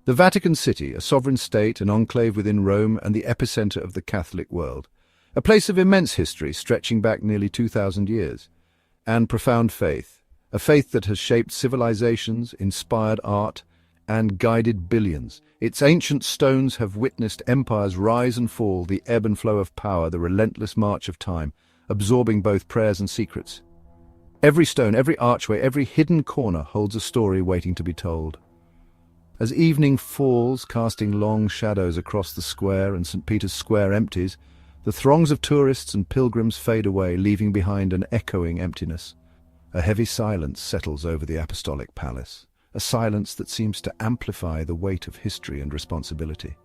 The Vatican City, a sovereign state, an enclave within Rome and the epicenter of the Catholic world. A place of immense history stretching back nearly 2,000 years. And profound faith. A faith that has shaped civilizations, inspired art, and guided billions. Its ancient stones have witnessed empires rise and fall, the ebb and flow of power, the relentless march of time, absorbing both prayers and secrets. Every stone, every archway, every hidden corner holds a story waiting to be told. As evening falls, casting long shadows across the square and St. Peter's Square empties, the throngs of tourists and pilgrims fade away, leaving behind an echoing emptiness. A heavy silence settles over the apostolic palace, a silence that seems to amplify the weight of history and responsibility.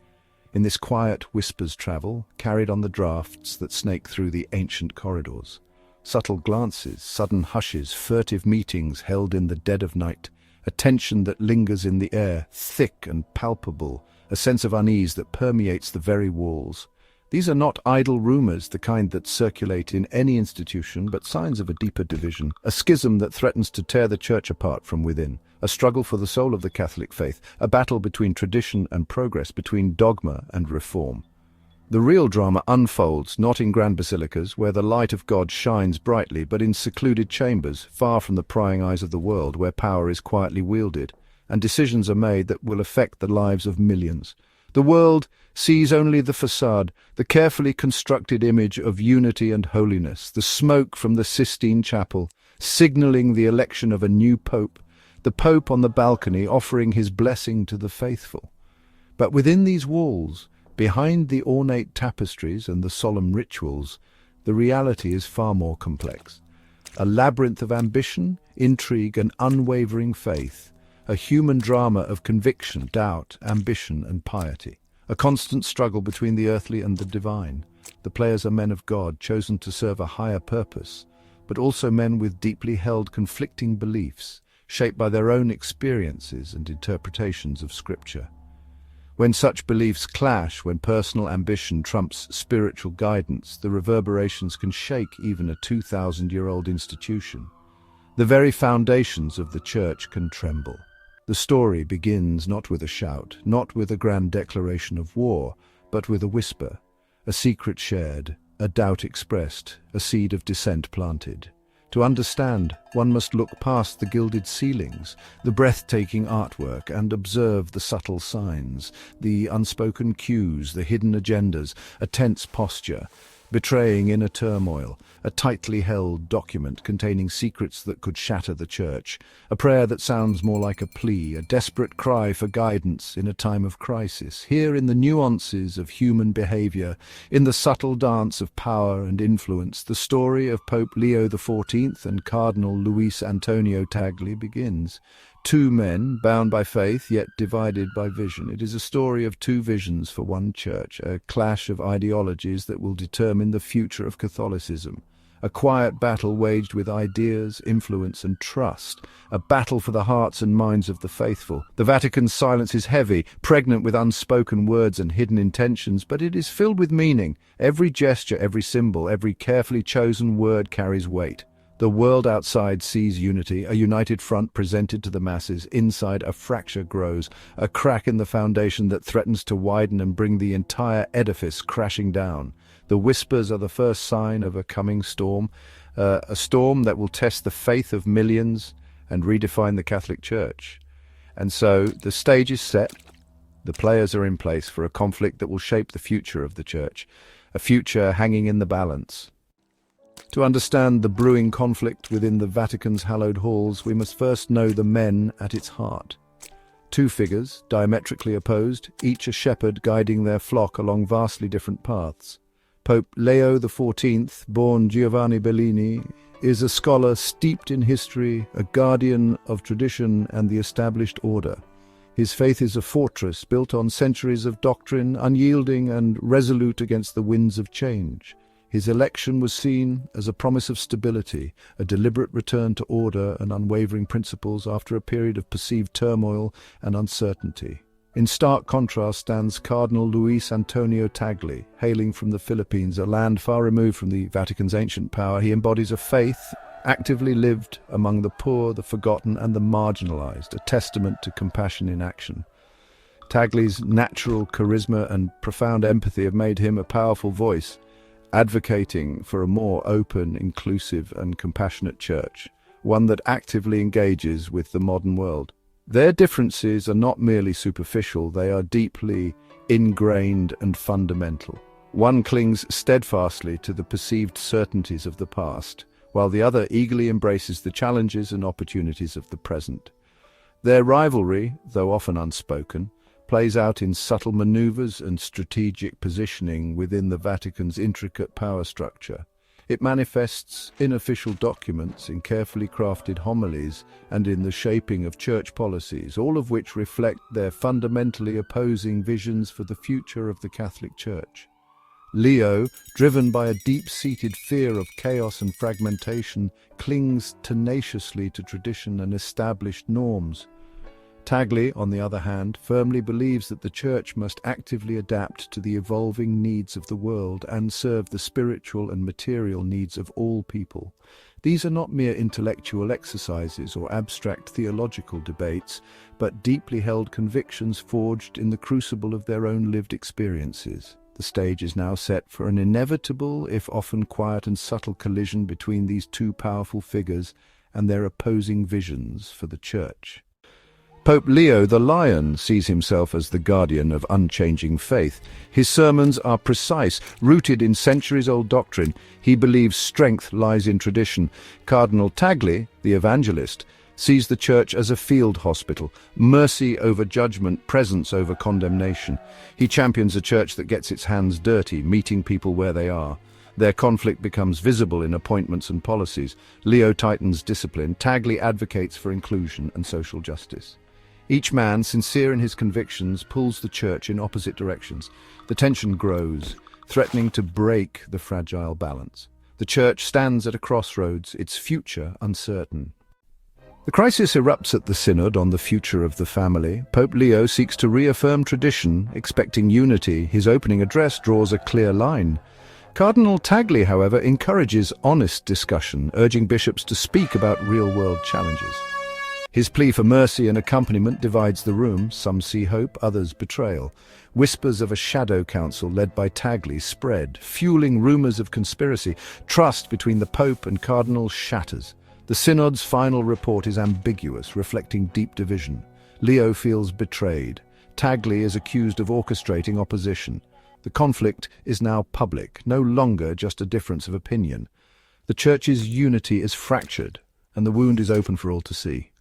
In this quiet whispers travel, carried on the draughts that snake through the ancient corridors. Subtle glances, sudden hushes, furtive meetings held in the dead of night, a tension that lingers in the air, thick and palpable, a sense of unease that permeates the very walls. These are not idle rumors, the kind that circulate in any institution, but signs of a deeper division, a schism that threatens to tear the Church apart from within, a struggle for the soul of the Catholic faith, a battle between tradition and progress, between dogma and reform. The real drama unfolds not in grand basilicas, where the light of God shines brightly, but in secluded chambers, far from the prying eyes of the world, where power is quietly wielded, and decisions are made that will affect the lives of millions. The world sees only the facade, the carefully constructed image of unity and holiness, the smoke from the Sistine Chapel, signaling the election of a new pope, the pope on the balcony offering his blessing to the faithful. But within these walls, behind the ornate tapestries and the solemn rituals, the reality is far more complex. A labyrinth of ambition, intrigue, and unwavering faith, a human drama of conviction, doubt, ambition, and piety. A constant struggle between the earthly and the divine. The players are men of God, chosen to serve a higher purpose, but also men with deeply held conflicting beliefs, shaped by their own experiences and interpretations of Scripture. When such beliefs clash, when personal ambition trumps spiritual guidance, the reverberations can shake even a 2,000-year-old institution. The very foundations of the Church can tremble. The story begins not with a shout, not with a grand declaration of war, but with a whisper, a secret shared, a doubt expressed, a seed of dissent planted. To understand, one must look past the gilded ceilings, the breathtaking artwork, and observe the subtle signs, the unspoken cues, the hidden agendas, a tense posture, betraying inner turmoil, a tightly held document containing secrets that could shatter the Church, a prayer that sounds more like a plea, a desperate cry for guidance in a time of crisis. Here in the nuances of human behavior, in the subtle dance of power and influence, the story of Pope Leo XIV and Cardinal Luis Antonio Tagle begins. Two men, bound by faith, yet divided by vision. It is a story of two visions for one church, a clash of ideologies that will determine the future of Catholicism. A quiet battle waged with ideas, influence, and trust. A battle for the hearts and minds of the faithful. The Vatican's silence is heavy, pregnant with unspoken words and hidden intentions, but it is filled with meaning. Every gesture, every symbol, every carefully chosen word carries weight. The world outside sees unity, a united front presented to the masses. Inside, a fracture grows, a crack in the foundation that threatens to widen and bring the entire edifice crashing down. The whispers are the first sign of a coming storm, a storm that will test the faith of millions and redefine the Catholic Church. And so the stage is set, the players are in place for a conflict that will shape the future of the Church, a future hanging in the balance. To understand the brewing conflict within the Vatican's hallowed halls, we must first know the men at its heart. Two figures, diametrically opposed, each a shepherd guiding their flock along vastly different paths. Pope Leo XIV, born Giovanni Bellini, is a scholar steeped in history, a guardian of tradition and the established order. His faith is a fortress built on centuries of doctrine, unyielding and resolute against the winds of change. His election was seen as a promise of stability, a deliberate return to order and unwavering principles after a period of perceived turmoil and uncertainty. In stark contrast stands Cardinal Luis Antonio Tagle, hailing from the Philippines, a land far removed from the Vatican's ancient power. He embodies a faith actively lived among the poor, the forgotten, and the marginalized, a testament to compassion in action. Tagle's natural charisma and profound empathy have made him a powerful voice, advocating for a more open, inclusive and compassionate church, one that actively engages with the modern world. Their differences are not merely superficial, they are deeply ingrained and fundamental. One clings steadfastly to the perceived certainties of the past, while the other eagerly embraces the challenges and opportunities of the present. Their rivalry, though often unspoken, plays out in subtle maneuvers and strategic positioning within the Vatican's intricate power structure. It manifests in official documents, in carefully crafted homilies, and in the shaping of church policies, all of which reflect their fundamentally opposing visions for the future of the Catholic Church. Leo, driven by a deep-seated fear of chaos and fragmentation, clings tenaciously to tradition and established norms. Tagle, on the other hand, firmly believes that the Church must actively adapt to the evolving needs of the world and serve the spiritual and material needs of all people. These are not mere intellectual exercises or abstract theological debates, but deeply held convictions forged in the crucible of their own lived experiences. The stage is now set for an inevitable, if often quiet and subtle, collision between these two powerful figures and their opposing visions for the Church. Pope Leo the Lion sees himself as the guardian of unchanging faith. His sermons are precise, rooted in centuries-old doctrine. He believes strength lies in tradition. Cardinal Tagle, the Evangelist, sees the Church as a field hospital, mercy over judgment, presence over condemnation. He champions a church that gets its hands dirty, meeting people where they are. Their conflict becomes visible in appointments and policies. Leo tightens discipline. Tagle advocates for inclusion and social justice. Each man, sincere in his convictions, pulls the Church in opposite directions. The tension grows, threatening to break the fragile balance. The Church stands at a crossroads, its future uncertain. The crisis erupts at the Synod on the future of the family. Pope Leo seeks to reaffirm tradition, expecting unity. His opening address draws a clear line. Cardinal Tagle, however, encourages honest discussion, urging bishops to speak about real-world challenges. His plea for mercy and accompaniment divides the room. Some see hope, others betrayal. Whispers of a shadow council led by Tagle spread, fueling rumors of conspiracy. Trust between the Pope and Cardinal shatters. The Synod's final report is ambiguous, reflecting deep division. Leo feels betrayed. Tagle is accused of orchestrating opposition. The conflict is now public, no longer just a difference of opinion. The Church's unity is fractured, and the wound is open for all to see.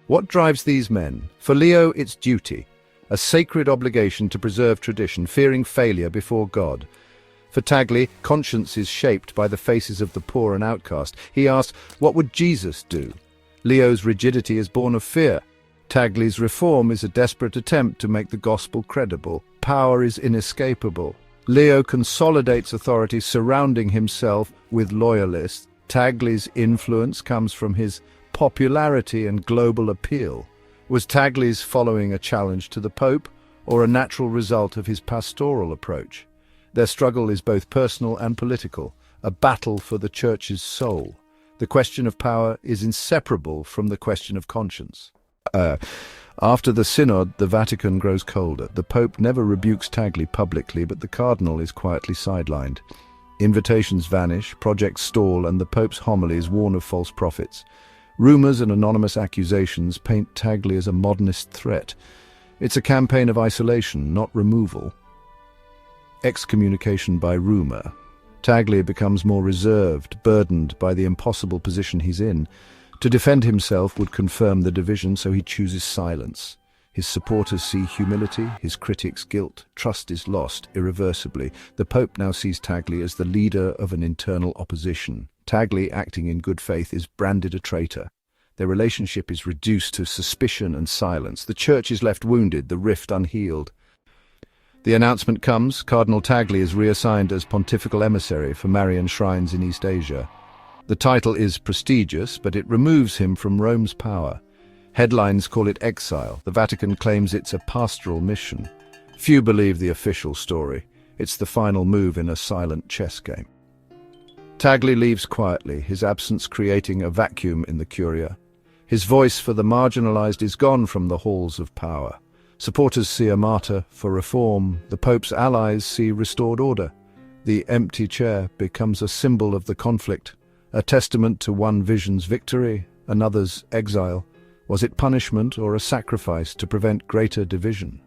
What drives these men? For Leo, it's duty, a sacred obligation to preserve tradition, fearing failure before God. For Tagle, conscience is shaped by the faces of the poor and outcast. He asks, what would Jesus do? Leo's rigidity is born of fear. Tagle's reform is a desperate attempt to make the gospel credible. Power is inescapable. Leo consolidates authority, surrounding himself with loyalists. Tagle's influence comes from his popularity and global appeal. Was Tagle's following a challenge to the Pope, or a natural result of his pastoral approach? Their struggle is both personal and political, a battle for the Church's soul. The question of power is inseparable from the question of conscience. After the Synod, the Vatican grows colder. The Pope never rebukes Tagle publicly, but the Cardinal is quietly sidelined. Invitations vanish, projects stall, and the Pope's homilies warn of false prophets. Rumors and anonymous accusations paint Tagle as a modernist threat. It's a campaign of isolation, not removal. Excommunication by rumor. Tagle becomes more reserved, burdened by the impossible position he's in. To defend himself would confirm the division, so he chooses silence. His supporters see humility, his critics guilt. Trust is lost irreversibly. The Pope now sees Tagle as the leader of an internal opposition. Tagle, acting in good faith, is branded a traitor. Their relationship is reduced to suspicion and silence. The Church is left wounded, the rift unhealed. The announcement comes. Cardinal Tagle is reassigned as pontifical emissary for Marian shrines in East Asia. The title is prestigious, but it removes him from Rome's power. Headlines call it exile. The Vatican claims it's a pastoral mission. Few believe the official story. It's the final move in a silent chess game. Tagle leaves quietly, his absence creating a vacuum in the Curia. His voice for the marginalized is gone from the halls of power. Supporters see a martyr for reform. The Pope's allies see restored order. The empty chair becomes a symbol of the conflict, a testament to one vision's victory, another's exile. Was it punishment or a sacrifice to prevent greater division?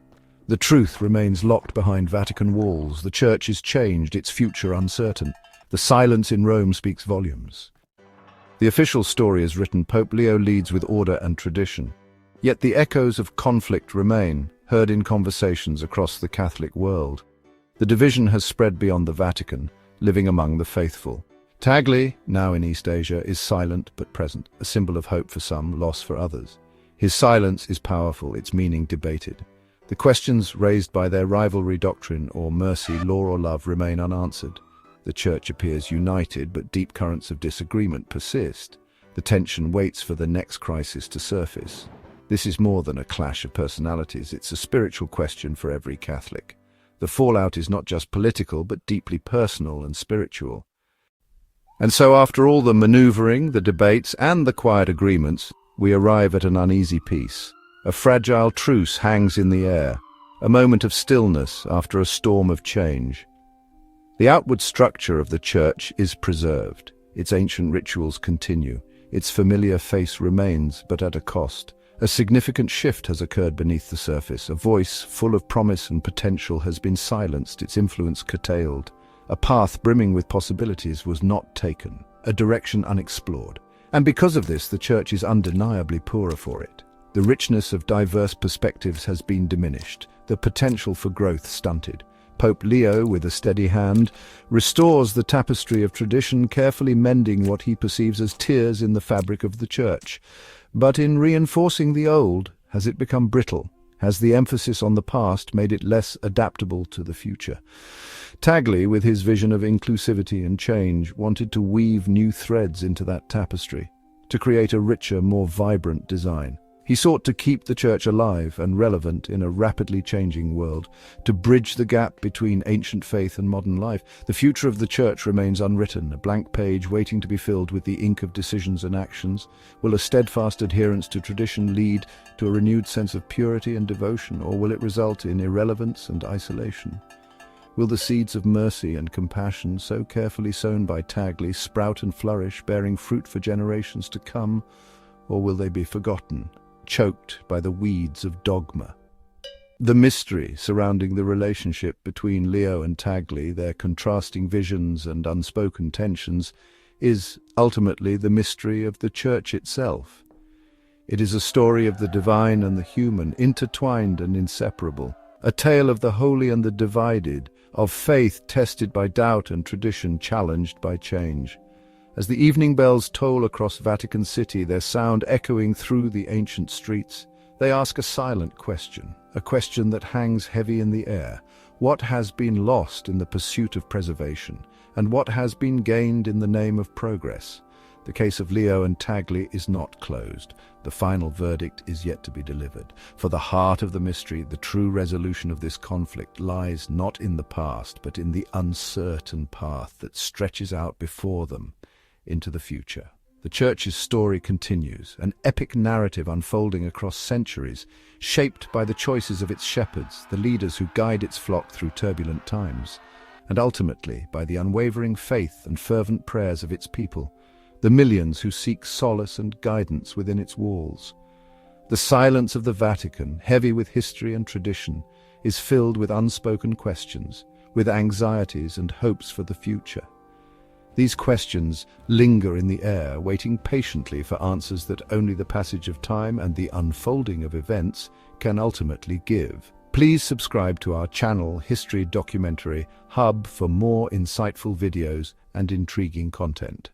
The truth remains locked behind Vatican walls. The Church is changed, its future uncertain. The silence in Rome speaks volumes. The official story is written. Pope Leo leads with order and tradition. Yet the echoes of conflict remain, heard in conversations across the Catholic world. The division has spread beyond the Vatican, living among the faithful. Tagle, now in East Asia, is silent but present, a symbol of hope for some, loss for others. His silence is powerful, its meaning debated. The questions raised by their rivalry doctrine or mercy, law or love, remain unanswered. The Church appears united, but deep currents of disagreement persist. The tension waits for the next crisis to surface. This is more than a clash of personalities, it's a spiritual question for every Catholic. The fallout is not just political, but deeply personal and spiritual. And so after all the maneuvering, the debates, and the quiet agreements, we arrive at an uneasy peace. A fragile truce hangs in the air, a moment of stillness after a storm of change. The outward structure of the Church is preserved. Its ancient rituals continue. Its familiar face remains, but at a cost. A significant shift has occurred beneath the surface. A voice full of promise and potential has been silenced, its influence curtailed. A path brimming with possibilities was not taken, a direction unexplored. And because of this, the Church is undeniably poorer for it. The richness of diverse perspectives has been diminished, the potential for growth stunted. Pope Leo, with a steady hand, restores the tapestry of tradition, carefully mending what he perceives as tears in the fabric of the Church. But in reinforcing the old, has it become brittle? Has the emphasis on the past made it less adaptable to the future? Tagle, with his vision of inclusivity and change, wanted to weave new threads into that tapestry, to create a richer, more vibrant design. He sought to keep the Church alive and relevant in a rapidly changing world, to bridge the gap between ancient faith and modern life. The future of the Church remains unwritten, a blank page waiting to be filled with the ink of decisions and actions. Will a steadfast adherence to tradition lead to a renewed sense of purity and devotion, or will it result in irrelevance and isolation? Will the seeds of mercy and compassion, so carefully sown by Tagle, sprout and flourish, bearing fruit for generations to come, or will they be forgotten, choked by the weeds of dogma? The mystery surrounding the relationship between Leo and Tagle, their contrasting visions and unspoken tensions, is ultimately the mystery of the Church itself. It is a story of the divine and the human, intertwined and inseparable, a tale of the holy and the divided, of faith tested by doubt and tradition challenged by change. As the evening bells toll across Vatican City, their sound echoing through the ancient streets, they ask a silent question, a question that hangs heavy in the air. What has been lost in the pursuit of preservation, and what has been gained in the name of progress? The case of Leo and Tagle is not closed. The final verdict is yet to be delivered. For the heart of the mystery, the true resolution of this conflict lies not in the past, but in the uncertain path that stretches out before them into the future. The Church's story continues, an epic narrative unfolding across centuries, shaped by the choices of its shepherds, the leaders who guide its flock through turbulent times, and ultimately by the unwavering faith and fervent prayers of its people, the millions who seek solace and guidance within its walls. The silence of the Vatican, heavy with history and tradition, is filled with unspoken questions, with anxieties and hopes for the future. These questions linger in the air, waiting patiently for answers that only the passage of time and the unfolding of events can ultimately give. Please subscribe to our channel History Documentary Hub for more insightful videos and intriguing content.